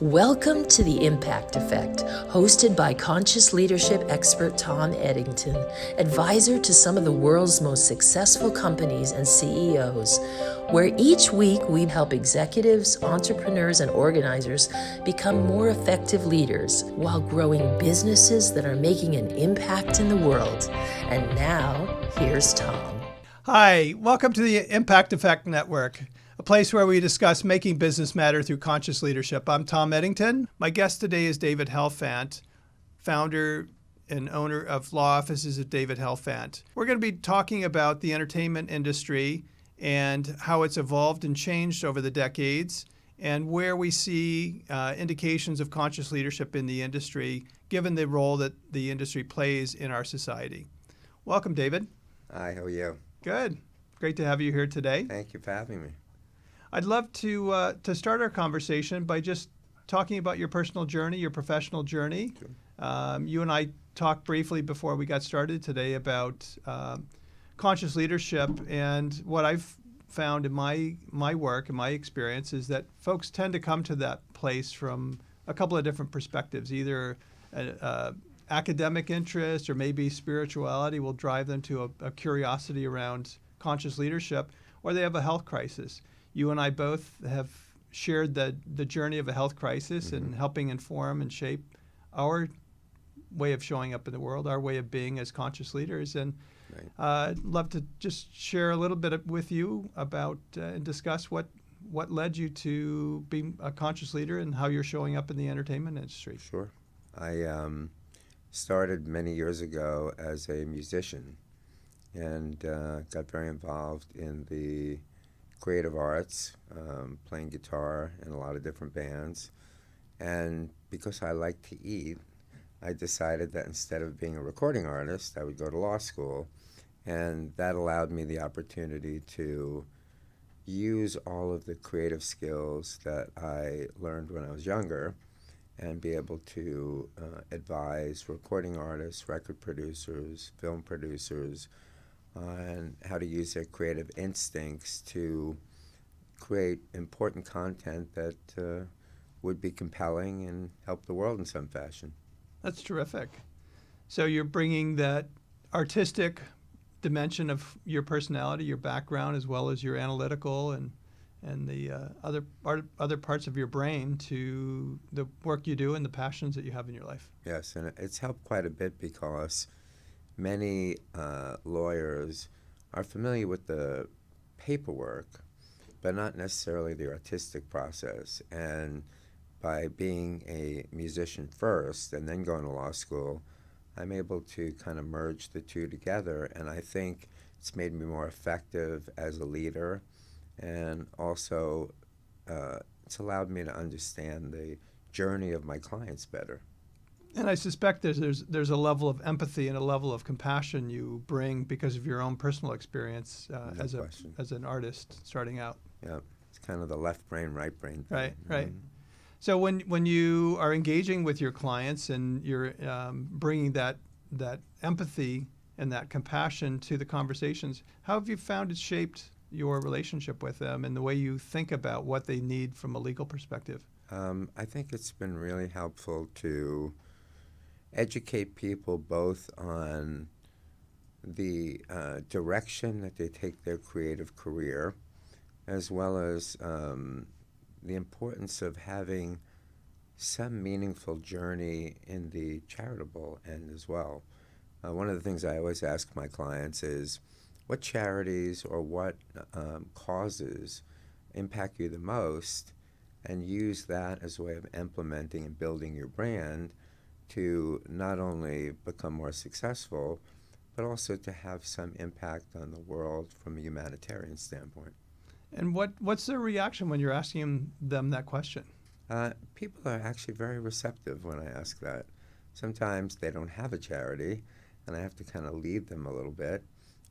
Welcome to The Impact Effect, hosted by conscious leadership expert Tom Eddington, advisor to some of the world's most successful companies and CEOs, where each week we help executives, entrepreneurs, and organizers become more effective leaders while growing businesses that are making an impact in the world. And now, here's Tom. Hi, welcome to the Impact Effect Network, a place where we discuss making business matter through conscious leadership. I'm Tom Eddington. My guest today is David Helfant, founder and owner of law offices at David Helfant. We're going to be talking about the entertainment industry and how it's evolved and changed over the decades, and where we see indications of conscious leadership in the industry, given the role that the industry plays in our society. Welcome, David. Hi, how are you? Good. Great to have you here today. Thank you for having me. I'd love to start our conversation by just talking about your personal journey, your professional journey. Sure. You and I talked briefly before we got started today about conscious leadership, and what I've found in my work and my experience is that folks tend to come to that place from a couple of different perspectives. Either academic interest or maybe spirituality will drive them to a curiosity around conscious leadership, or they have a health crisis. You and I both have shared the journey of a health crisis and helping inform and shape our way of showing up in the world, our way of being as conscious leaders. And I'd love to just share a little bit with you about and discuss what led you to being a conscious leader and how you're showing up in the entertainment industry. Sure. I started many years ago as a musician and got very involved in the creative arts, playing guitar in a lot of different bands. And because I like to eat, I decided that instead of being a recording artist, I would go to law school. And that allowed me the opportunity to use all of the creative skills that I learned when I was younger and be able to advise recording artists, record producers, film producers, on how to use their creative instincts to create important content that would be compelling and help the world in some fashion. That's terrific. So you're bringing that artistic dimension of your personality, your background, as well as your analytical and the other parts of your brain to the work you do and the passions that you have in your life. Yes, and it's helped quite a bit because many lawyers are familiar with the paperwork, but not necessarily the artistic process. And by being a musician first and then going to law school, I'm able to kind of merge the two together. And I think it's made me more effective as a leader. And also, it's allowed me to understand the journey of my clients better. And I suspect there's a level of empathy and a level of compassion you bring because of your own personal experience as an artist starting out. Yeah, it's kind of the left brain, right brain thing. Right, right. So when you are engaging with your clients and you're bringing that empathy and that compassion to the conversations, how have you found it shaped your relationship with them and the way you think about what they need from a legal perspective? I think it's been really helpful to educate people both on the direction that they take their creative career, as well as the importance of having some meaningful journey in the charitable end as well. One of the things I always ask my clients is, what charities or what causes impact you the most, and use that as a way of implementing and building your brand to not only become more successful, but also to have some impact on the world from a humanitarian standpoint. And what's their reaction when you're asking them that question? People are actually very receptive when I ask that. Sometimes they don't have a charity, and I have to kind of lead them a little bit.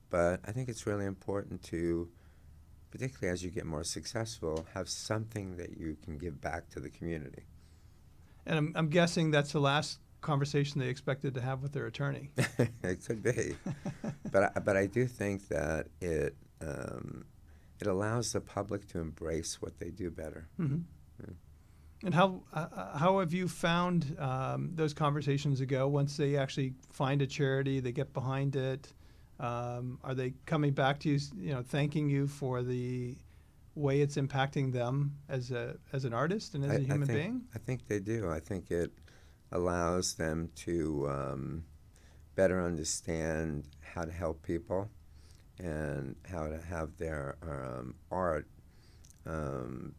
But I think it's really important to, particularly as you get more successful, have something that you can give back to the community. And I'm guessing that's the last conversation they expected to have with their attorney. It could be. But I do think that it allows the public to embrace what they do better. Mm-hmm. Yeah. And how have you found those conversations go once they actually find a charity, they get behind it? Are they coming back to you, thanking you for the way it's impacting them as an artist and as a human being? I think they do. I think it allows them to better understand how to help people and how to have their art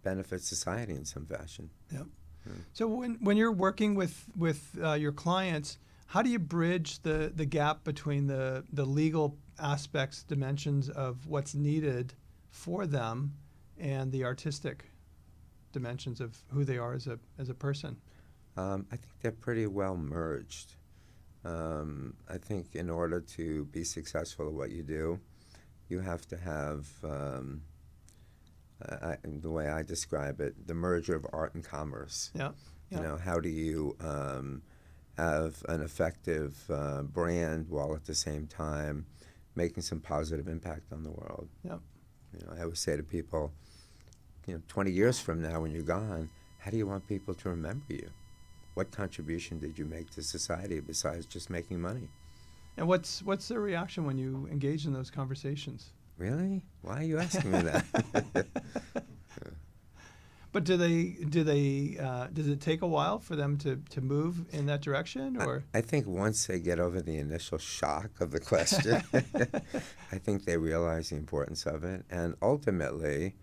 benefit society in some fashion. Yep. So when you're working with your clients, how do you bridge the gap between the legal aspects, dimensions of what's needed for them and the artistic dimensions of who they are as a person? I think they're pretty well merged. I think in order to be successful at what you do, you have to have, the way I describe it, the merger of art and commerce. Yeah. Yeah. How do you have an effective brand while at the same time making some positive impact on the world? Yeah. I always say to people, 20 years from now when you're gone, how do you want people to remember you? What contribution did you make to society besides just making money? And what's the reaction when you engage in those conversations? Really? Why are you asking me that? But does it take a while for them to move in that direction, or? I think once they get over the initial shock of the question, I think they realize the importance of it. And ultimately,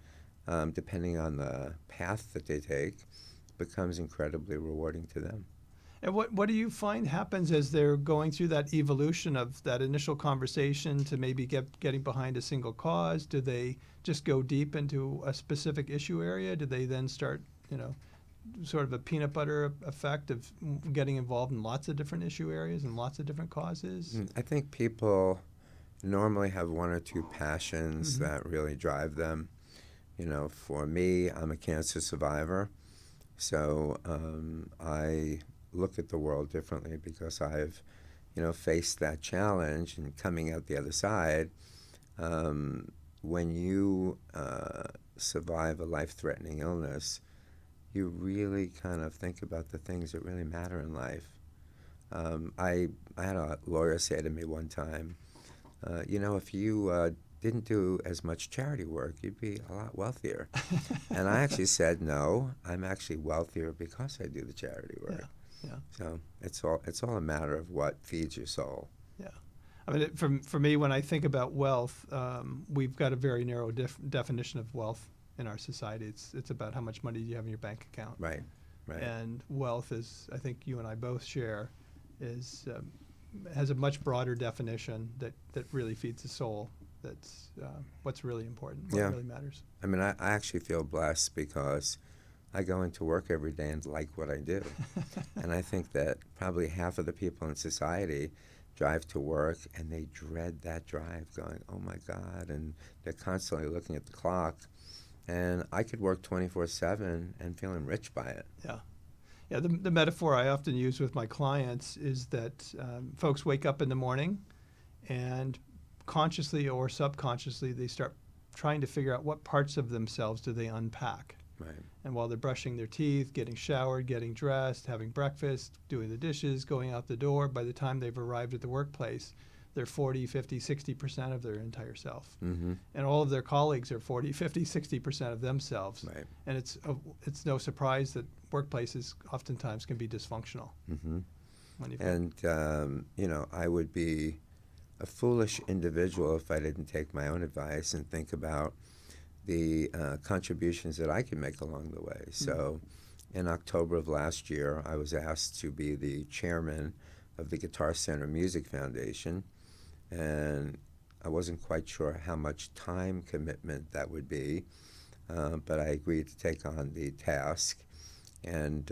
depending on the path that they take, becomes incredibly rewarding to them. And what do you find happens as they're going through that evolution of that initial conversation to maybe getting behind a single cause? Do they just go deep into a specific issue area? Do they then start, sort of a peanut butter effect of getting involved in lots of different issue areas and lots of different causes? I think people normally have one or two passions that really drive them. For me, I'm a cancer survivor, so I look at the world differently because I've, faced that challenge and coming out the other side. When you survive a life-threatening illness, you really kind of think about the things that really matter in life. I had a lawyer say to me one time, if you didn't do as much charity work, you'd be a lot wealthier. And I actually said, no, I'm actually wealthier because I do the charity work. Yeah. Yeah. So it's all a matter of what feeds your soul. Yeah. I mean, for me, when I think about wealth, we've got a very narrow definition of wealth in our society. It's about how much money you have in your bank account. Right. Right. And wealth is, I think you and I both share, has a much broader definition that really feeds the soul. That's what's really important, what really matters. I mean, I actually feel blessed because I go into work every day and like what I do. And I think that probably half of the people in society drive to work and they dread that drive, going, oh my God, and they're constantly looking at the clock. And I could work 24/7 and feeling rich by it. Yeah. Yeah, the metaphor I often use with my clients is that folks wake up in the morning and consciously or subconsciously they start trying to figure out what parts of themselves do they unpack. Right. And while they're brushing their teeth, getting showered, getting dressed, having breakfast, doing the dishes, going out the door, by the time they've arrived at the workplace, they're 40, 50, 60% of their entire self. Mm-hmm. And all of their colleagues are 40, 50, 60% of themselves. Right. And it's no surprise that workplaces oftentimes can be dysfunctional. Mm-hmm. And I would be a foolish individual if I didn't take my own advice and think about the contributions that I can make along the way. So in October of last year, I was asked to be the chairman of the Guitar Center Music Foundation, and I wasn't quite sure how much time commitment that would be, but I agreed to take on the task. And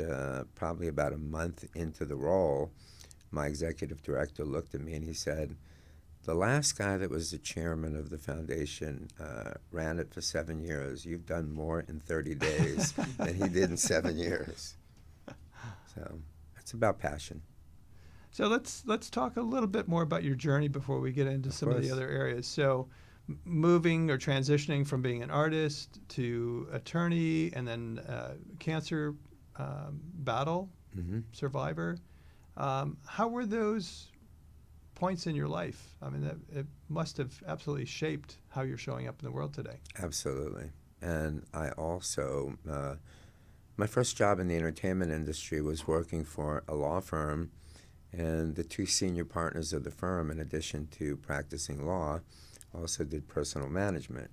probably about a month into the role, my executive director looked at me and he said, the last guy that was the chairman of the foundation ran it for 7 years. You've done more in 30 days than he did in 7 years. So it's about passion. So let's talk a little bit more about your journey before we get into some of the other areas. So moving or transitioning from being an artist to attorney and then cancer battle, survivor. How were those points in your life? I mean, it must have absolutely shaped how you're showing up in the world today. Absolutely. And I also, my first job in the entertainment industry was working for a law firm, and the two senior partners of the firm, in addition to practicing law, also did personal management.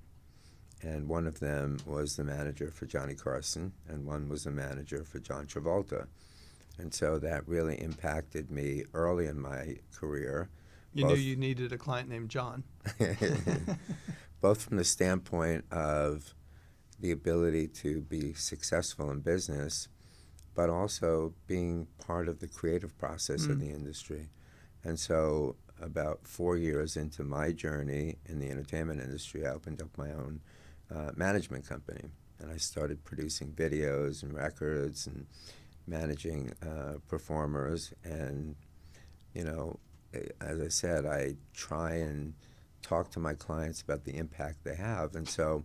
And one of them was the manager for Johnny Carson, and one was the manager for John Travolta. And so that really impacted me early in my career. You knew you needed a client named John. Both from the standpoint of the ability to be successful in business, but also being part of the creative process of the industry. And so about 4 years into my journey in the entertainment industry, I opened up my own management company. And I started producing videos and records and managing performers. And, you know, as I said, I try and talk to my clients about the impact they have. And so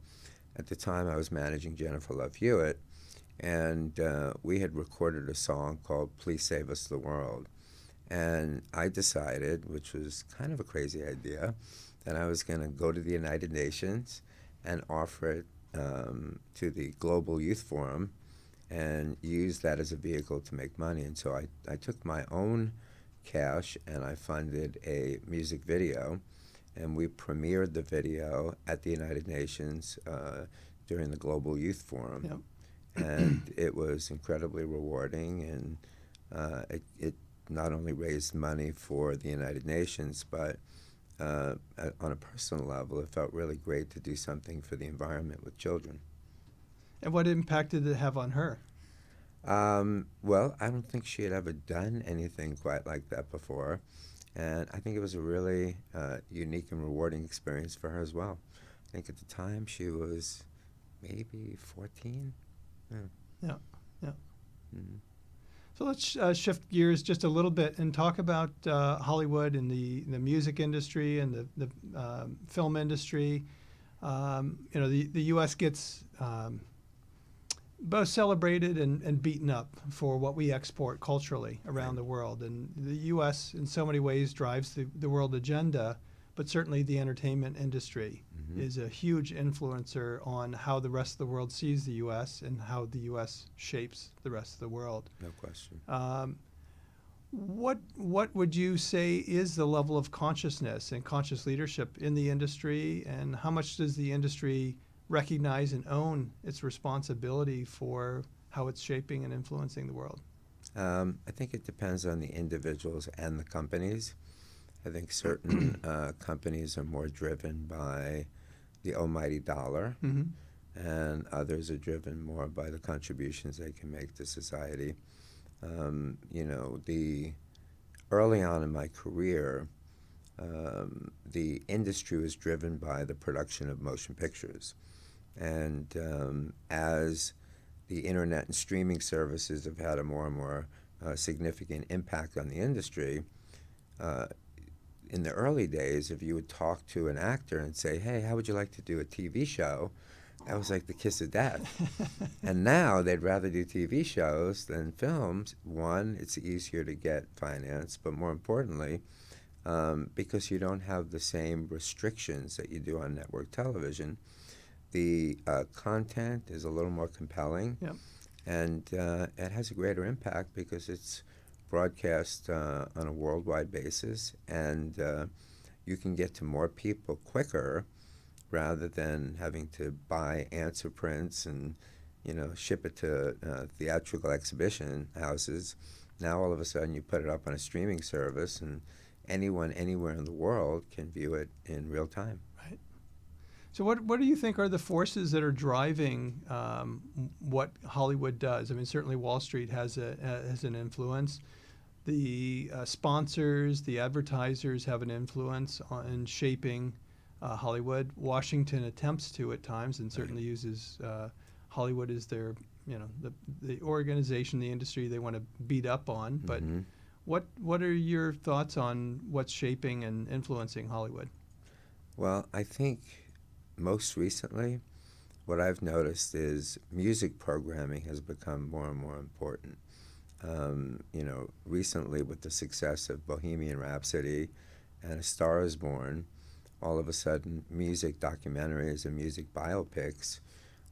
at the time I was managing Jennifer Love Hewitt, and we had recorded a song called Please Save Us the World. And I decided, which was kind of a crazy idea, that I was going to go to the United Nations and offer it to the Global Youth Forum and use that as a vehicle to make money. And so I took my own cash and I funded a music video, and we premiered the video at the United Nations during the Global Youth Forum. Yep. And it was incredibly rewarding, and it not only raised money for the United Nations, but on a personal level, it felt really great to do something for the environment with children. And what impact did it have on her? Well, I don't think she had ever done anything quite like that before. And I think it was a really unique and rewarding experience for her as well. I think at the time she was maybe 14. Yeah. So let's shift gears just a little bit and talk about Hollywood and the music industry and the film industry. The U.S. gets both celebrated and beaten up for what we export culturally around the world. And the U.S. in so many ways drives the world agenda, but certainly the entertainment industry is a huge influencer on how the rest of the world sees the U.S. and how the U.S. shapes the rest of the world. No question. What would you say is the level of consciousness and conscious leadership in the industry, and how much does the industry recognize and own its responsibility for how it's shaping and influencing the world? I think it depends on the individuals and the companies. I think certain companies are more driven by the almighty dollar, and others are driven more by the contributions they can make to society. Early on in my career, the industry was driven by the production of motion pictures. And as the internet and streaming services have had a more and more significant impact on the industry, in the early days, if you would talk to an actor and say, hey, how would you like to do a TV show? That was like the kiss of death. And now they'd rather do TV shows than films. One, it's easier to get finance, but more importantly, because you don't have the same restrictions that you do on network television, the content is a little more compelling. Yep. And it has a greater impact because it's broadcast on a worldwide basis, and you can get to more people quicker rather than having to buy answer prints and ship it to theatrical exhibition houses. Now all of a sudden you put it up on a streaming service, and anyone anywhere in the world can view it in real time. Right. So what do you think are the forces that are driving what Hollywood does? I mean, certainly Wall Street has an influence. The sponsors, the advertisers have an influence in shaping Hollywood. Washington attempts to at times, and certainly uses Hollywood as their, the organization, the industry they want to beat up on. But what are your thoughts on what's shaping and influencing Hollywood? Well, I think most recently what I've noticed is music programming has become more and more important. Recently with the success of Bohemian Rhapsody and A Star Is Born, all of a sudden music documentaries and music biopics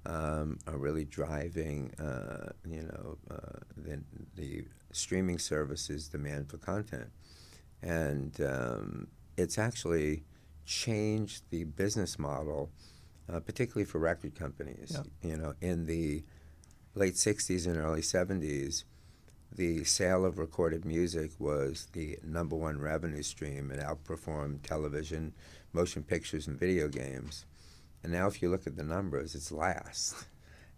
are really driving, the streaming services' demand for content. And it's actually changed the business model, particularly for record companies. Yeah. In the late 60s and early 70s, the sale of recorded music was the #1 revenue stream. It outperformed television, motion pictures, and video games. And now if you look at the numbers, it's last.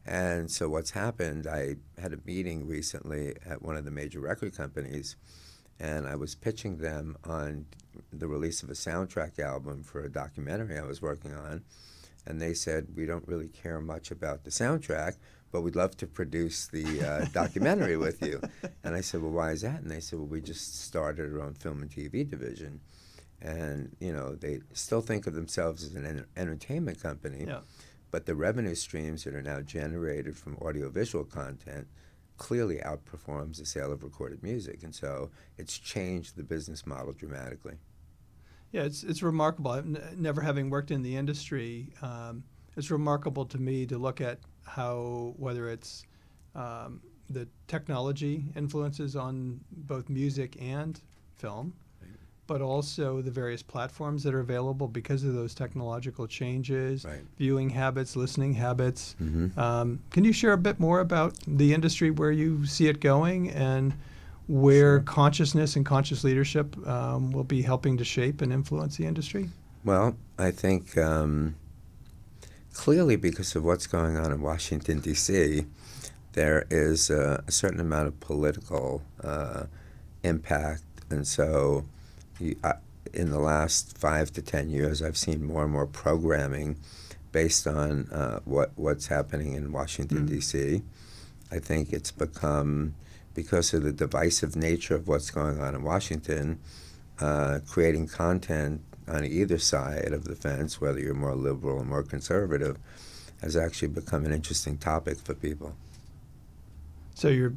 And so what's happened, I had a meeting recently at one of the major record companies, and I was pitching them on the release of a soundtrack album for a documentary I was working on. And they said, we don't really care much about the soundtrack, but we'd love to produce the documentary with you. And I said, well, why is that? And they said, well, we just started our own film and TV division. And, they still think of themselves as an entertainment company, Yeah. but the revenue streams that are now generated from audiovisual content clearly outperforms the sale of recorded music. And so it's changed the business model dramatically. Yeah, it's remarkable. Never having worked in the industry, it's remarkable to me to look at how, whether it's the technology influences on both music and film, but also the various platforms that are available because of those technological changes, Right. viewing habits, listening habits. Mm-hmm. Can you share a bit more about the industry, where you see it going, and where Sure. consciousness and conscious leadership will be helping to shape and influence the industry? Well, I think clearly because of what's going on in Washington, D.C., there is a certain amount of political impact. And so in the last 5 to 10 years, I've seen more and more programming based on what's happening in Washington, D.C. I think it's become, because of the divisive nature of what's going on in Washington, creating content on either side of the fence, whether you're more liberal or more conservative, has actually become an interesting topic for people. So you're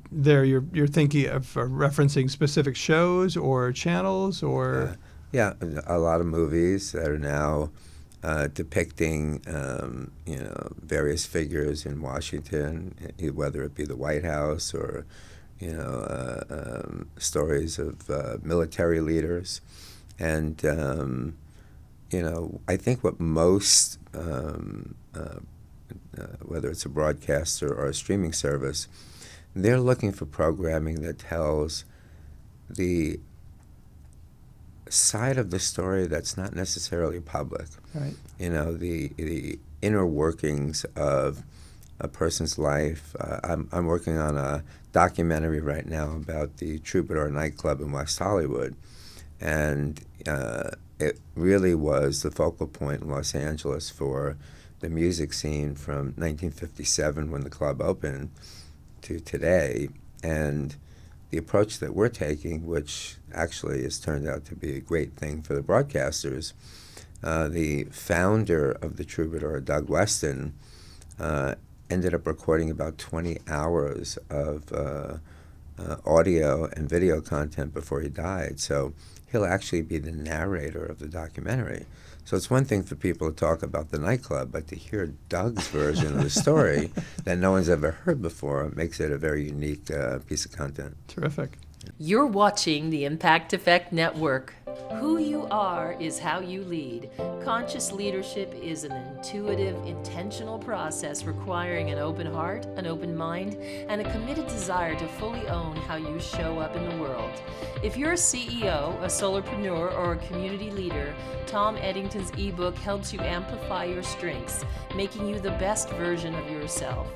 thinking of referencing specific shows or channels, or Yeah, a lot of movies that are now depicting various figures in Washington, whether it be the White House or stories of military leaders. And I think what most whether it's a broadcaster or a streaming service, they're looking for programming that tells the side of the story that's not necessarily public. right? The inner workings of a person's life. I'm working on a documentary right now about the Troubadour nightclub in West Hollywood, and it really was the focal point in Los Angeles for the music scene from 1957, when the club opened, to today. And the approach that we're taking, which actually has turned out to be a great thing for the broadcasters, the founder of the Troubadour, Doug Weston, ended up recording about 20 hours of audio and video content before he died. So he'll actually be the narrator of the documentary. So it's one thing for people to talk about the nightclub, but to hear Doug's version of the story that no one's ever heard before makes it a very unique piece of content. Terrific. You're watching the Impact Effect Network. Who you are is how you lead. Conscious leadership is an intuitive, intentional process requiring an open heart, an open mind, and a committed desire to fully own how you show up in the world. If you're a CEO, a solopreneur, or a community leader, Tom Eddington's ebook helps you amplify your strengths, making you the best version of yourself.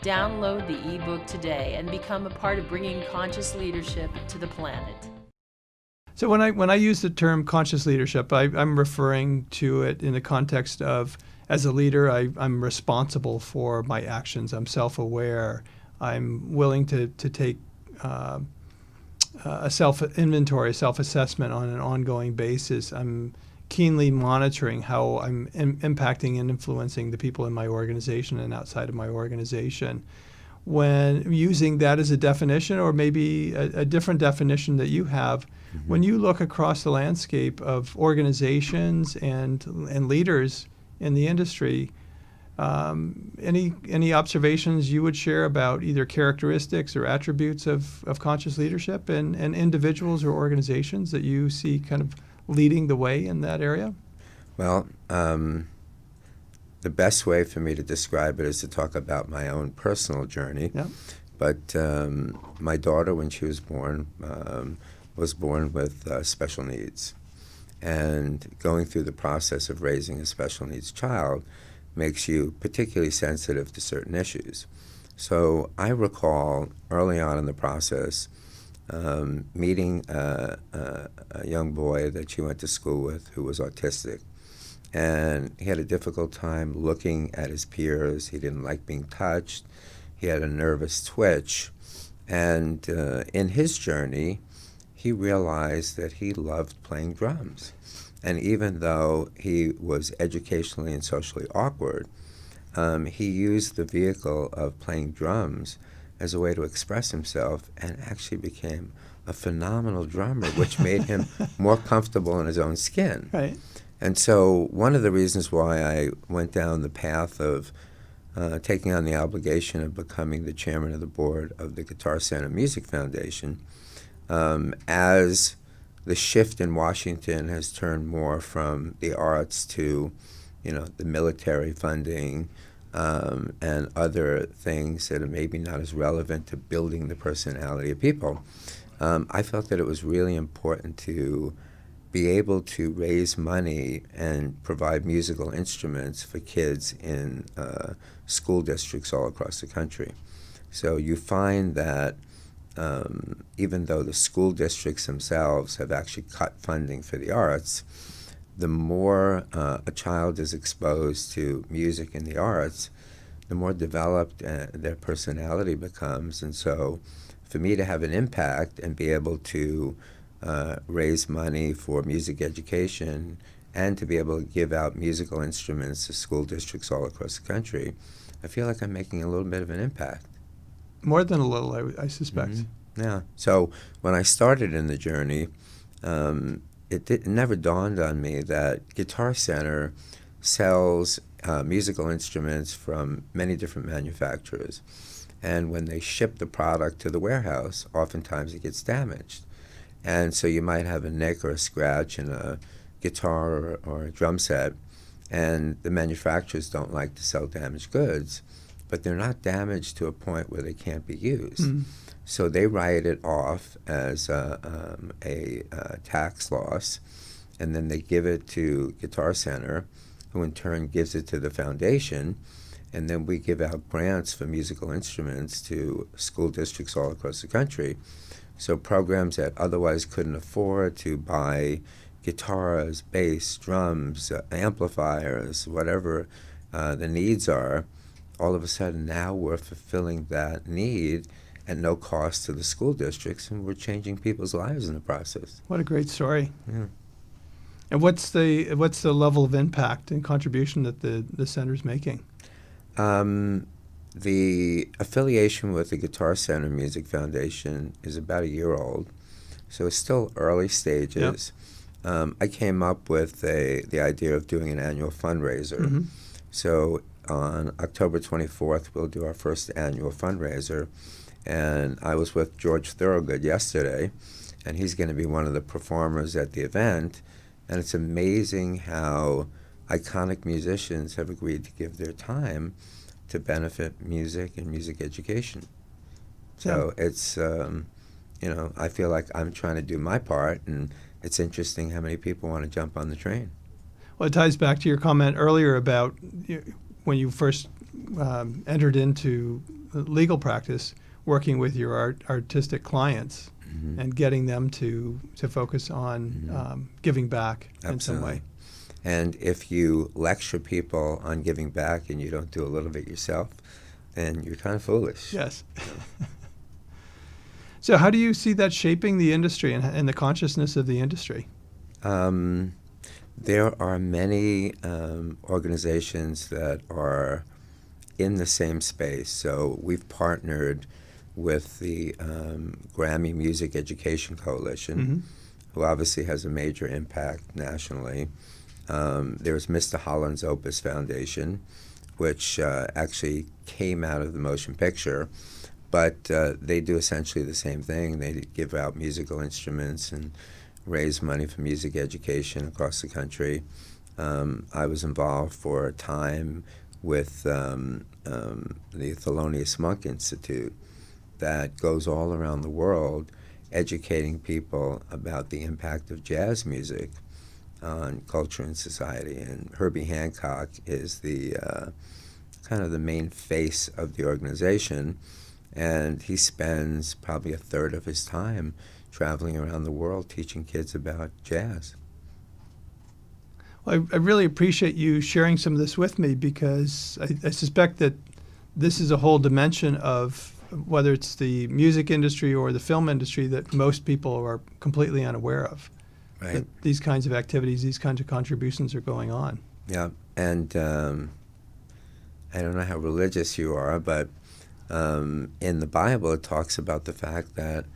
Download the ebook today and become a part of bringing conscious leadership to the planet. So when I use the term conscious leadership, I'm referring to it in the context of, as a leader, I'm responsible for my actions. I'm self-aware. I'm willing to take a self-inventory, self-assessment on an ongoing basis. I'm keenly monitoring how I'm impacting and influencing the people in my organization and outside of my organization. When using that as a definition, or maybe a different definition that you have, when you look across the landscape of organizations and leaders in the industry, any observations you would share about either characteristics or attributes of conscious leadership and individuals or organizations that you see kind of leading the way in that area? Well, the best way for me to describe it is to talk about my own personal journey. Yeah. But my daughter, when she was born with special needs. And going through the process of raising a special needs child makes you particularly sensitive to certain issues. So I recall early on in the process meeting a young boy that she went to school with who was autistic. And he had a difficult time looking at his peers. He didn't like being touched. He had a nervous twitch. And in his journey, he realized that he loved playing drums. And even though he was educationally and socially awkward, he used the vehicle of playing drums as a way to express himself and actually became a phenomenal drummer, which made him more comfortable in his own skin. Right. And so one of the reasons why I went down the path of taking on the obligation of becoming the chairman of the board of the Guitar Center Music Foundation, as the shift in Washington has turned more from the arts to, the military funding and other things that are maybe not as relevant to building the personality of people, I felt that it was really important to be able to raise money and provide musical instruments for kids in school districts all across the country. So you find that even though the school districts themselves have actually cut funding for the arts, the more a child is exposed to music and the arts, the more developed their personality becomes. And so for me to have an impact and be able to raise money for music education and to be able to give out musical instruments to school districts all across the country, I feel like I'm making a little bit of an impact. More than a little, I suspect. Mm-hmm. Yeah. So when I started in the journey, it never dawned on me that Guitar Center sells musical instruments from many different manufacturers. And when they ship the product to the warehouse, oftentimes it gets damaged. And so you might have a nick or a scratch in a guitar or a drum set, and the manufacturers don't like to sell damaged goods, but they're not damaged to a point where they can't be used. Mm-hmm. So they write it off as a tax loss, and then they give it to Guitar Center, who in turn gives it to the foundation, and then we give out grants for musical instruments to school districts all across the country. So programs that otherwise couldn't afford to buy guitars, bass, drums, amplifiers, whatever the needs are, all of a sudden now we're fulfilling that need at no cost to the school districts, and we're changing people's lives in the process. What a great story. Yeah. And what's the level of impact and contribution that the center's making? The affiliation with the Guitar Center Music Foundation is about a year old, so it's still early stages. Yep. I came up with the idea of doing an annual fundraiser. Mm-hmm. So on October 24th, we'll do our first annual fundraiser. And I was with George Thorogood yesterday, and he's going to be one of the performers at the event. And it's amazing how iconic musicians have agreed to give their time to benefit music and music education. So it's, I feel like I'm trying to do my part, and it's interesting how many people want to jump on the train. Well, it ties back to your comment earlier about when you first entered into legal practice, working with your artistic clients, mm-hmm. and getting them to focus on mm-hmm. Giving back. Absolutely. In some way. And if you lecture people on giving back and you don't do a little bit yourself, then you're kind of foolish. Yes. So how do you see that shaping the industry and the consciousness of the industry? There are many organizations that are in the same space. So we've partnered with the Grammy Music Education Coalition, who obviously has a major impact nationally. There's Mr. Holland's Opus Foundation, which actually came out of the motion picture, but they do essentially the same thing. They give out musical instruments and raise money for music education across the country. I was involved for a time with the Thelonious Monk Institute that goes all around the world educating people about the impact of jazz music on culture and society. And Herbie Hancock is the kind of the main face of the organization, and he spends probably a third of his time traveling around the world teaching kids about jazz. Well, I really appreciate you sharing some of this with me, because I suspect that this is a whole dimension of whether it's the music industry or the film industry that most people are completely unaware of. Right. That these kinds of activities, these kinds of contributions are going on. Yeah, and I don't know how religious you are, but in the Bible it talks about the fact that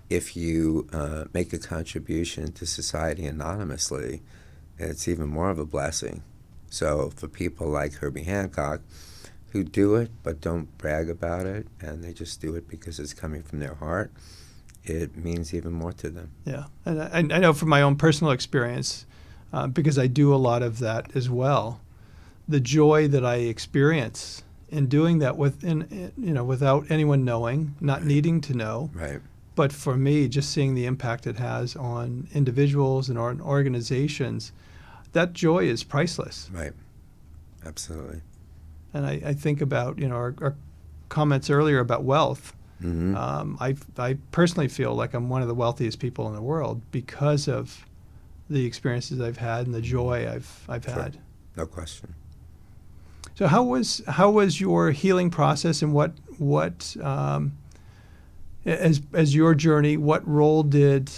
if you make a contribution to society anonymously, it's even more of a blessing. So for people like Herbie Hancock, who do it but don't brag about it, and they just do it because it's coming from their heart, it means even more to them. Yeah, and I know from my own personal experience, because I do a lot of that as well, the joy that I experience in doing that without anyone knowing, not needing to know. Right. But for me, just seeing the impact it has on individuals and on organizations, that joy is priceless. Right. Absolutely. And I think about our comments earlier about wealth. Mm-hmm. I personally feel like I'm one of the wealthiest people in the world because of the experiences I've had and the joy I've Sure. had. No question. So how was your healing process, and what as your journey, what role did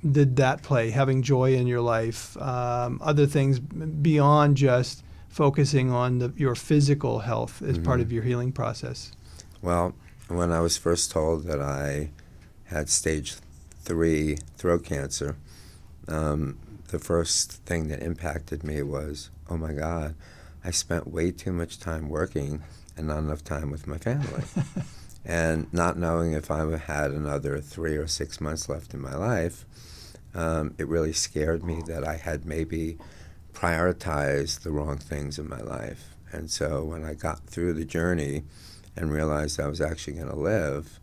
that play, having joy in your life, other things beyond just focusing on your physical health as part of your healing process? Well, when I was first told that I had stage 3 throat cancer, the first thing that impacted me was, oh my God, I spent way too much time working and not enough time with my family. And not knowing if I had another 3 or 6 months left in my life, it really scared me that I had maybe prioritized the wrong things in my life. And so when I got through the journey and realized I was actually going to live,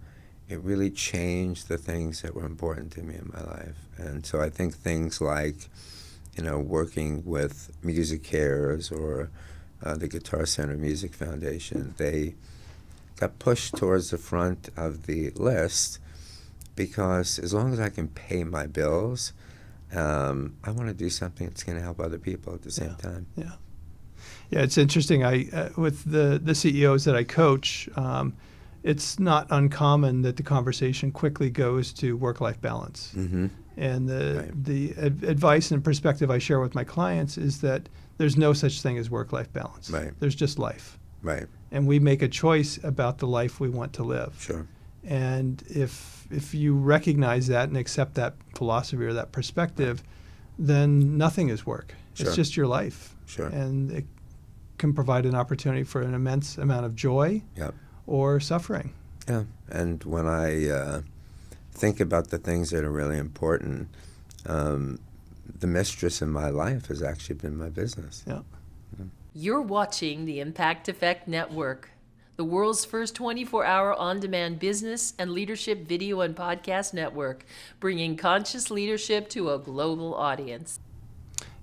it really changed the things that were important to me in my life. And so I think things like, working with Music Cares or the Guitar Center Music Foundation, they got pushed towards the front of the list because as long as I can pay my bills, I want to do something that's going to help other people at the same time. Yeah. Yeah, it's interesting. I with the CEOs that I coach, it's not uncommon that the conversation quickly goes to work-life balance. Mm-hmm. And Right. the advice and perspective I share with my clients is that there's no such thing as work-life balance. Right. There's just life. Right. And we make a choice about the life we want to live. Sure. And if you recognize that and accept that philosophy or that perspective, then nothing is work. Sure. It's just your life. Sure. And it can provide an opportunity for an immense amount of joy Yep. or suffering. Yeah. And when I think about the things that are really important, the mistress in my life has actually been my business. Yeah. You're watching the Impact Effect Network, the world's first 24-hour on-demand business and leadership video and podcast network, bringing conscious leadership to a global audience.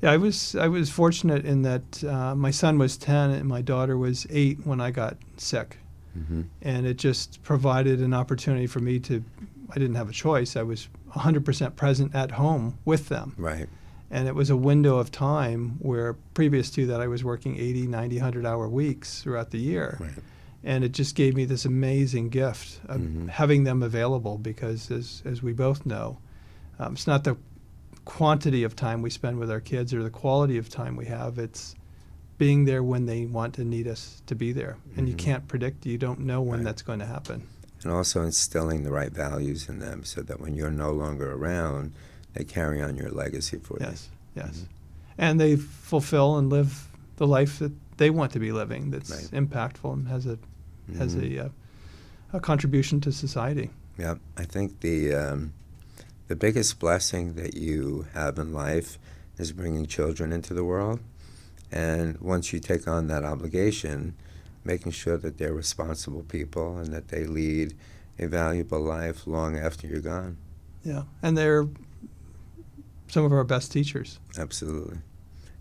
Yeah, I was fortunate in that my son was 10 and my daughter was 8 when I got sick. Mm-hmm. And it just provided an opportunity for me I didn't have a choice. I was 100% present at home with them. Right. And it was a window of time where previous to that I was working 80, 90, 100-hour weeks throughout the year. Right. And it just gave me this amazing gift of having them available because, as we both know, it's not the quantity of time we spend with our kids or the quality of time we have. It's being there when they want and need us to be there. And you can't predict, you don't know when that's going to happen. And also instilling the right values in them so that when you're no longer around, they carry on your legacy for you. Yes. And they fulfill and live the life that they want to be living, that's impactful and has a contribution to society. Yeah, I think the biggest blessing that you have in life is bringing children into the world. And once you take on that obligation, making sure that they're responsible people and that they lead a valuable life long after you're gone. Yeah, and they're some of our best teachers. Absolutely.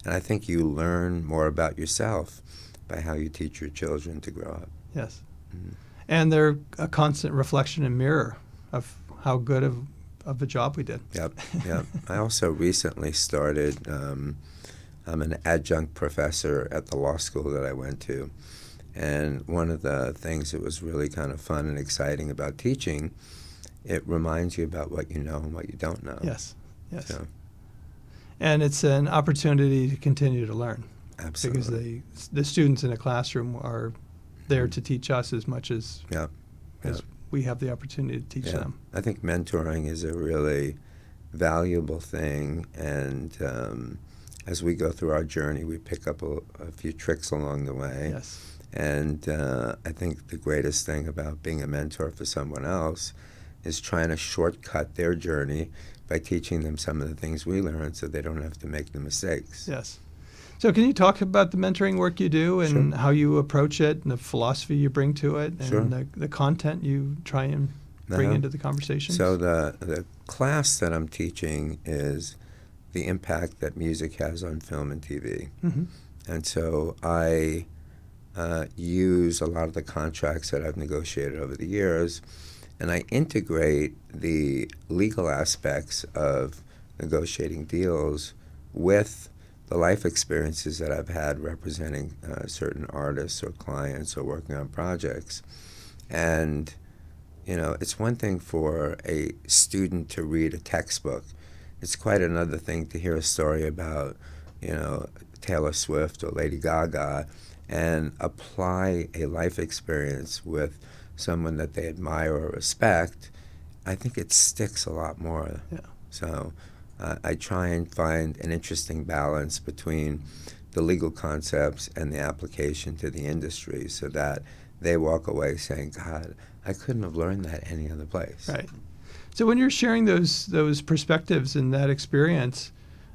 And I think you learn more about yourself by how you teach your children to grow up. Yes. And they're a constant reflection and mirror of how good of a job we did. Yep. I also recently started, I'm an adjunct professor at the law school that I went to. And one of the things that was really kind of fun and exciting about teaching, it reminds you about what you know and what you don't know. Yes. So. And it's an opportunity to continue to learn. Absolutely. Because the students in a classroom are there to teach us as much as we have the opportunity to teach them. I think mentoring is a really valuable thing, and as we go through our journey, we pick up a few tricks along the way. Yes. And I think the greatest thing about being a mentor for someone else is trying to shortcut their journey by teaching them some of the things we learned so they don't have to make the mistakes. Yes. So can you talk about the mentoring work you do and how you approach it and the philosophy you bring to it and the content you try and bring into the conversation? So the class that I'm teaching is the impact that music has on film and TV. And so I use a lot of the contracts that I've negotiated over the years, and I integrate the legal aspects of negotiating deals with the life experiences that I've had representing certain artists or clients or working on projects. And, you know, it's one thing for a student to read a textbook. It's quite another thing to hear a story about, you know, Taylor Swift or Lady Gaga and apply a life experience with someone that they admire or respect. I think it sticks a lot more. Yeah. So I try and find an interesting balance between the legal concepts and the application to the industry so that they walk away saying, God, I couldn't have learned that any other place. Right. So when you're sharing those perspectives and that experience,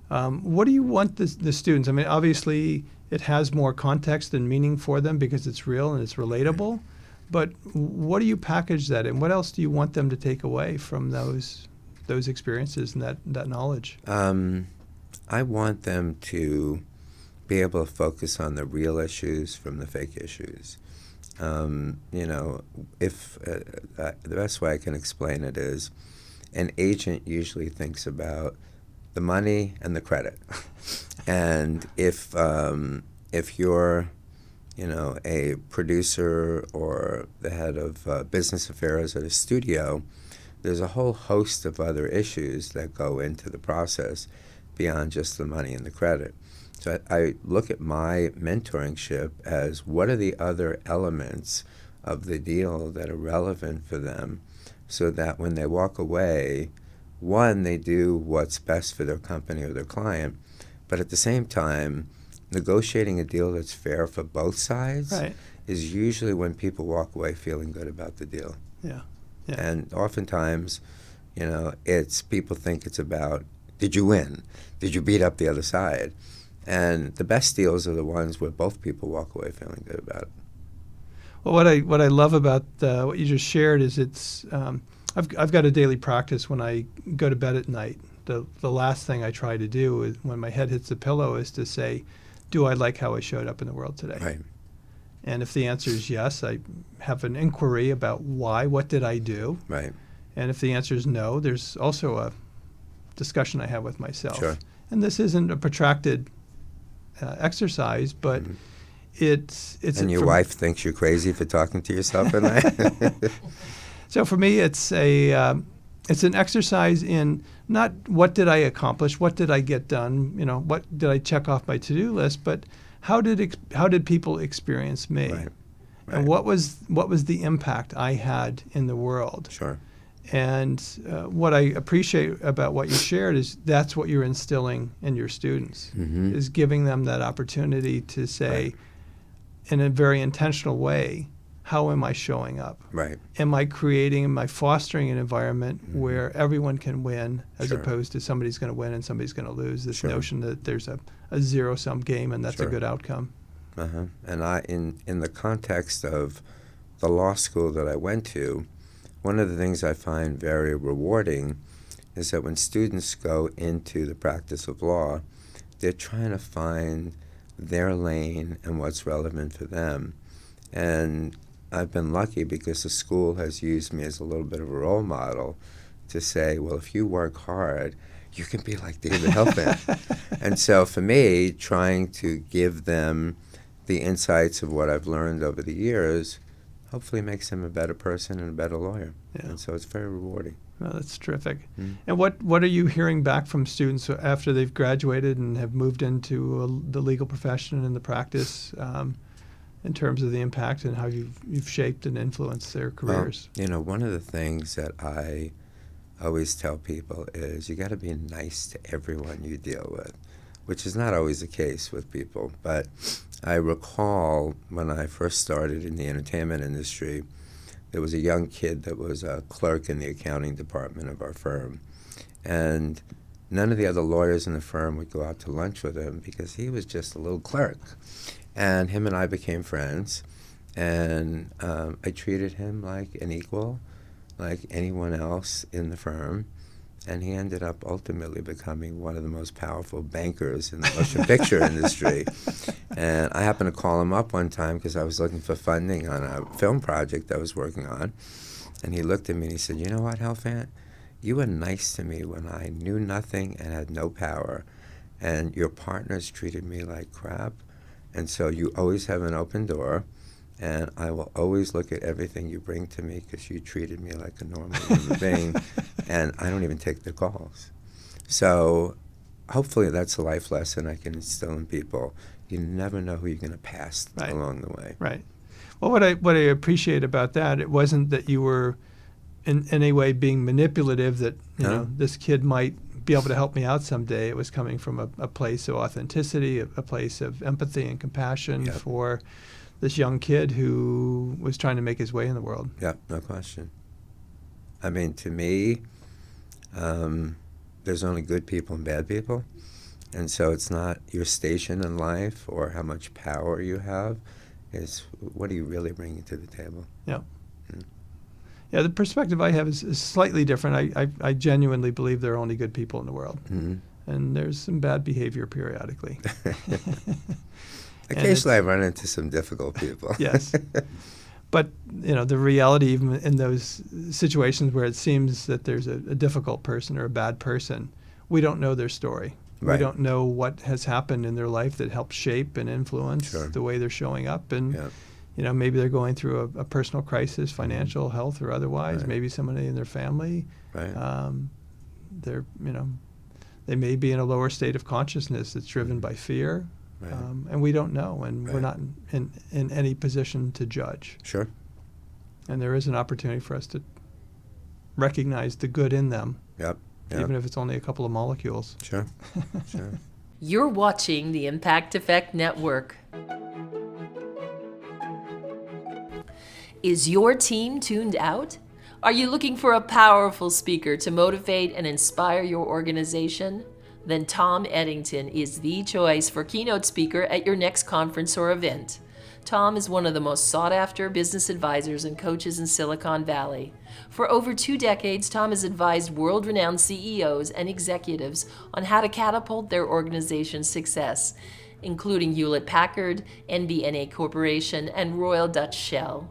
what do you want the students? I mean, obviously it has more context and meaning for them because it's real and it's relatable, but what do you package that in? What else do you want them to take away from those experiences and that knowledge? I want them to be able to focus on the real issues from the fake issues. You know, if the best way I can explain it is an agent usually thinks about the money and the credit. And if you're, you know, a producer or the head of business affairs at a studio, there's a whole host of other issues that go into the process beyond just the money and the credit. So I look at my mentoringship as what are the other elements of the deal that are relevant for them so that when they walk away, one, they do what's best for their company or their client, but at the same time, negotiating a deal that's fair for both sides is usually when people walk away feeling good about the deal. Yeah. And oftentimes, you know, people think it's about, did you win? Did you beat up the other side? And the best deals are the ones where both people walk away feeling good about it. Well, what I love about what you just shared is it's I've got a daily practice when I go to bed at night. The last thing I try to do is when my head hits the pillow is to say, do I like how I showed up in the world today? Right. And if the answer is yes, I have an inquiry about why. What did I do? Right. And if the answer is no, there's also a discussion I have with myself. Sure. And this isn't a protracted exercise, but it's. And your wife thinks you're crazy for talking to yourself at night? So for me, it's a it's an exercise in not what did I accomplish, what did I get done, what did I check off my to-do list, but how did people experience me, Right. and what was the impact I had in the world. Sure. And what I appreciate about what you shared is that's what you're instilling in your students, is giving them that opportunity to say, in a very intentional way, how am I showing up? Right. Am I fostering an environment where everyone can win, as Sure. opposed to somebody's going to win and somebody's going to lose? This Sure. notion that there's a zero-sum game and that's a Sure. good outcome. And in the context of the law school that I went to, one of the things I find very rewarding is that when students go into the practice of law, they're trying to find their lane and what's relevant for them. And I've been lucky because the school has used me as a little bit of a role model to say, well, if you work hard, you can be like David Helfant. And so for me, trying to give them the insights of what I've learned over the years hopefully makes them a better person and a better lawyer. Yeah. And so it's very rewarding. Well, that's terrific. And what are you hearing back from students after they've graduated and have moved into the legal profession and the practice, in terms of the impact and how you've shaped and influenced their careers? Well, one of the things that I always tell people is you got to be nice to everyone you deal with, which is not always the case with people. But I recall when I first started in the entertainment industry, there was a young kid that was a clerk in the accounting department of our firm. And none of the other lawyers in the firm would go out to lunch with him because he was just a little clerk. And him and I became friends, and I treated him like an equal, like anyone else in the firm, and he ended up ultimately becoming one of the most powerful bankers in the motion picture industry. And I happened to call him up one time because I was looking for funding on a film project I was working on, and he looked at me and he said, "You know what, Helfant? You were nice to me when I knew nothing and had no power, and your partners treated me like crap. And so you always have an open door, and I will always look at everything you bring to me because you treated me like a normal human being, and I don't even take the calls." So hopefully that's a life lesson I can instill in people. You never know who you're going to pass along the way. Right. Well, what I appreciate about that, it wasn't that you were in any way being manipulative, that this kid might be able to help me out someday. It was coming from a place of authenticity, a place of empathy and compassion for this young kid who was trying to make his way in the world. Yeah, no question. I mean, to me, there's only good people and bad people. And so it's not your station in life or how much power you have. It's what are you really bringing to the table? Yeah. Yeah, the perspective I have is slightly different. I genuinely believe there are only good people in the world. And there's some bad behavior periodically. Occasionally I run into some difficult people. Yes. But, the reality, even in those situations where it seems that there's a difficult person or a bad person, we don't know their story. Right. We don't know what has happened in their life that helped shape and influence the way they're showing up. And, maybe they're going through a personal crisis, financial, health, or otherwise. Right. Maybe somebody in their family. Right. They're, they may be in a lower state of consciousness that's driven by fear. Right. And we don't know, and we're Right. not in any position to judge. Sure. And there is an opportunity for us to recognize the good in them, Yep. even if it's only a couple of molecules. Sure. Sure. You're watching the Impact Effect Network. Is your team tuned out? Are you looking for a powerful speaker to motivate and inspire your organization? Then Tom Eddington is the choice for keynote speaker at your next conference or event. Tom is one of the most sought-after business advisors and coaches in Silicon Valley. For over 2 decades, Tom has advised world-renowned CEOs and executives on how to catapult their organization's success, including Hewlett-Packard, NBNA Corporation, and Royal Dutch Shell.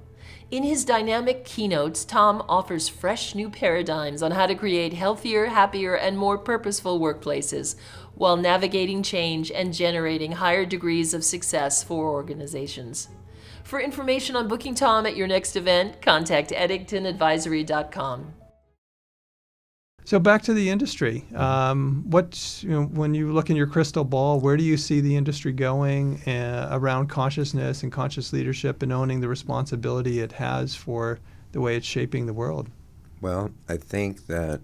In his dynamic keynotes, Tom offers fresh new paradigms on how to create healthier, happier, and more purposeful workplaces while navigating change and generating higher degrees of success for organizations. For information on booking Tom at your next event, contact EDDINGTONadvisory.com. So back to the industry. What's when you look in your crystal ball, where do you see the industry going around consciousness and conscious leadership and owning the responsibility it has for the way it's shaping the world? Well, I think that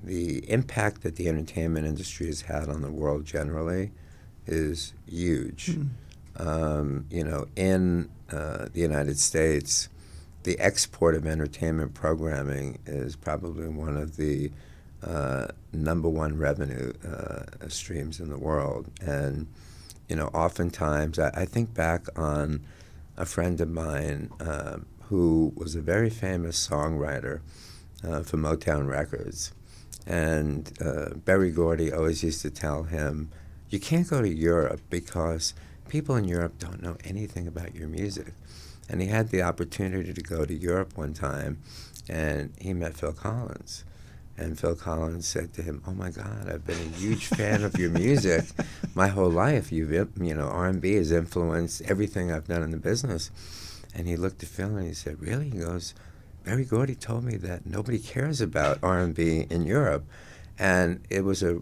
the impact that the entertainment industry has had on the world generally is huge. In the United States, the export of entertainment programming is probably one of the number one revenue streams in the world. And, oftentimes I think back on a friend of mine who was a very famous songwriter for Motown Records. And Berry Gordy always used to tell him, you can't go to Europe because people in Europe don't know anything about your music. And he had the opportunity to go to Europe one time, and he met Phil Collins. And Phil Collins said to him, "Oh my God, I've been a huge fan of your music my whole life. R&B has influenced everything I've done in the business." And he looked at Phil and he said, "Really?" He goes, "Berry Gordy told me that nobody cares about R&B in Europe." And it was a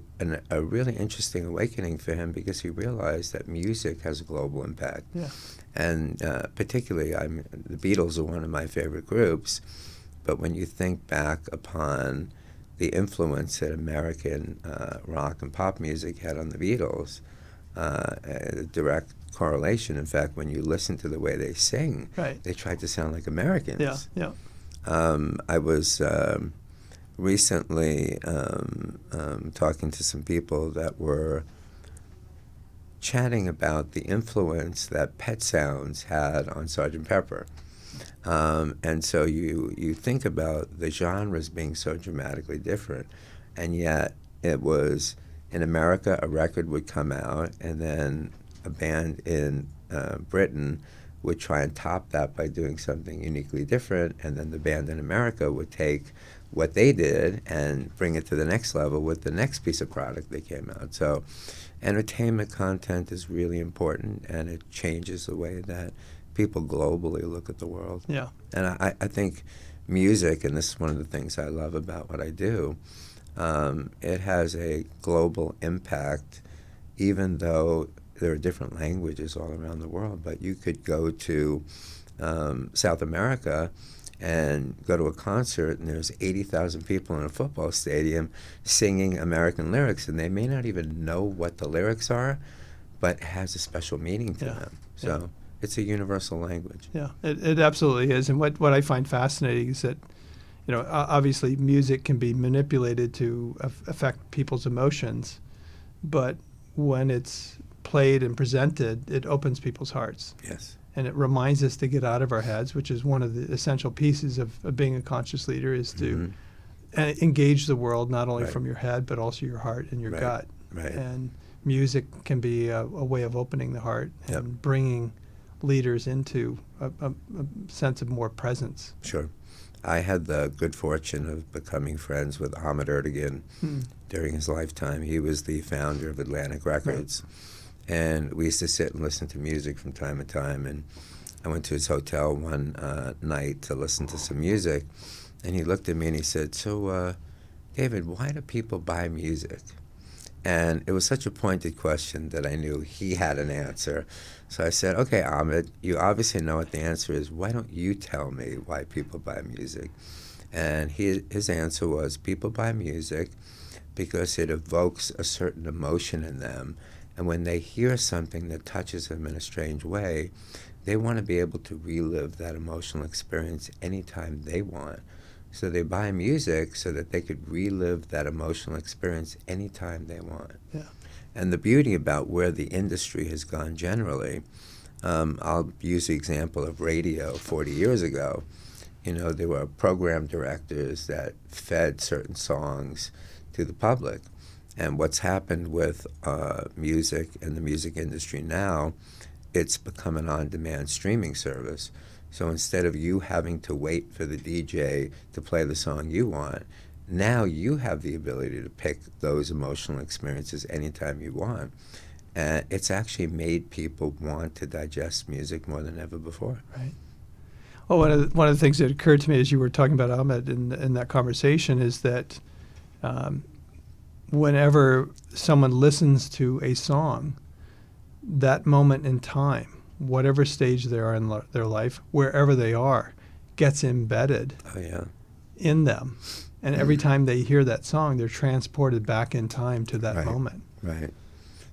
really interesting awakening for him because he realized that music has a global impact. Yeah. And particularly, the Beatles are one of my favorite groups. But when you think back upon the influence that American rock and pop music had on the Beatles, a direct correlation. In fact, when you listen to the way they sing, Right. they try to sound like Americans. Yeah. I was recently talking to some people that were chatting about the influence that Pet Sounds had on Sgt. Pepper. And so you think about the genres being so dramatically different, and yet it was, in America, a record would come out, and then a band in Britain would try and top that by doing something uniquely different, and then the band in America would take what they did and bring it to the next level with the next piece of product that came out. So entertainment content is really important, and it changes the way that people globally look at the world. Yeah. And I think music, and this is one of the things I love about what I do, it has a global impact, even though there are different languages all around the world. But you could go to South America and go to a concert, and there's 80,000 people in a football stadium singing American lyrics, and they may not even know what the lyrics are, but it has a special meaning to them. So it's a universal language. Yeah, it absolutely is. And what I find fascinating is that, obviously music can be manipulated to affect people's emotions, but when it's played and presented, it opens people's hearts. Yes. And it reminds us to get out of our heads, which is one of the essential pieces of being a conscious leader, is to engage the world not only from your head, but also your heart and your gut. Right. And music can be a way of opening the heart and bringing leaders into a sense of more presence. Sure. I had the good fortune of becoming friends with Ahmet Ertegun during his lifetime. He was the founder of Atlantic Records. And we used to sit and listen to music from time to time. And I went to his hotel one night to listen to some music. And he looked at me and he said, "So, David, why do people buy music?" And it was such a pointed question that I knew he had an answer. So I said, "Okay, Ahmed, you obviously know what the answer is. Why don't you tell me why people buy music?" And his answer was, people buy music because it evokes a certain emotion in them. And when they hear something that touches them in a strange way, they want to be able to relive that emotional experience anytime they want. So they buy music so that they could relive that emotional experience anytime they want. Yeah. And the beauty about where the industry has gone generally, I'll use the example of radio 40 years ago. There were program directors that fed certain songs to the public. And what's happened with music and the music industry now, it's become an on-demand streaming service. So instead of you having to wait for the DJ to play the song you want, now you have the ability to pick those emotional experiences anytime you want. And it's actually made people want to digest music more than ever before. Right. Well, one of the things that occurred to me as you were talking about Ahmed in that conversation is that whenever someone listens to a song, that moment in time, whatever stage they are in their life, wherever they are, gets embedded in them. And every time they hear that song, they're transported back in time to that moment. Right.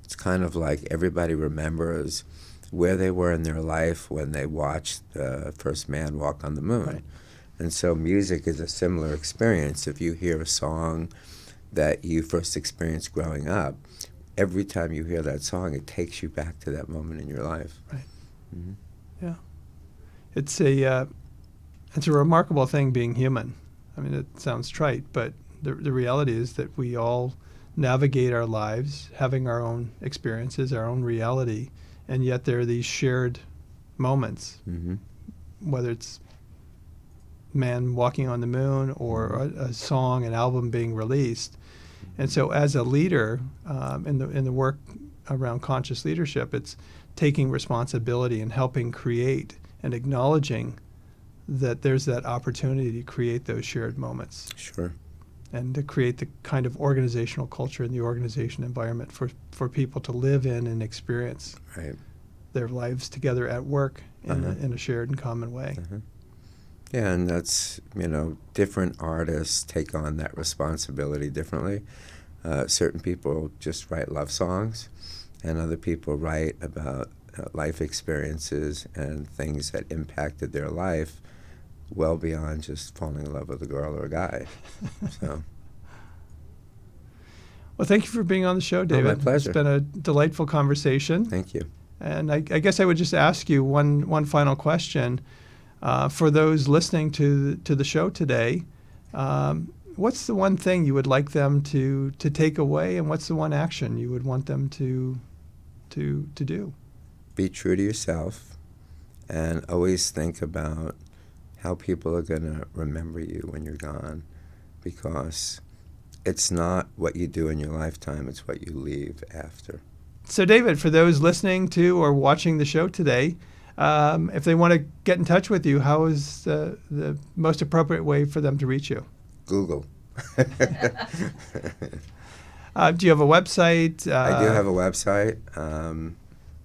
It's kind of like everybody remembers where they were in their life when they watched the first man walk on the moon. Right. And so music is a similar experience. If you hear a song that you first experienced growing up, every time you hear that song, it takes you back to that moment in your life. Right. Mm-hmm. Yeah. It's a remarkable thing being human. I mean, it sounds trite, but the reality is that we all navigate our lives having our own experiences, our own reality, and yet there are these shared moments, whether it's man walking on the moon or a song, an album being released. And so as a leader in the work around conscious leadership, it's taking responsibility and helping create and acknowledging that there's that opportunity to create those shared moments. Sure. And to create the kind of organizational culture and the organization environment for people to live in and experience their lives together at work in a shared and common way. Yeah, and that's, different artists take on that responsibility differently. Certain people just write love songs, and other people write about life experiences and things that impacted their life well beyond just falling in love with a girl or a guy. So. Well, thank you for being on the show, David. My pleasure. It's been a delightful conversation. Thank you. And I guess I would just ask you one final question. For those listening to the show today, what's the one thing you would like them to take away, and what's the one action you would want them to do? Be true to yourself, and always think about how people are going to remember you when you're gone, because it's not what you do in your lifetime, it's what you leave after. So, David, for those listening to or watching the show today, if they want to get in touch with you, how is the most appropriate way for them to reach you? Google. Do you have a website? I do have a website.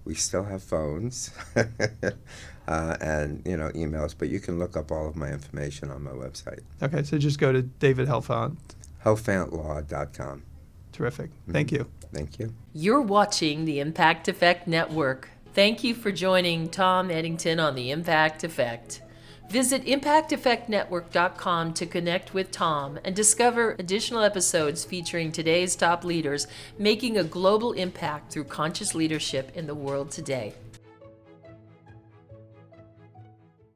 We still have phones and emails, but you can look up all of my information on my website. Okay, so just go to David Helfant. HelfantLaw.com. Terrific. Thank you. Thank you. You're watching the Impact Effect Network. Thank you for joining Tom Eddington on the Impact Effect. Visit ImpactEffectNetwork.com to connect with Tom and discover additional episodes featuring today's top leaders making a global impact through conscious leadership in the world today.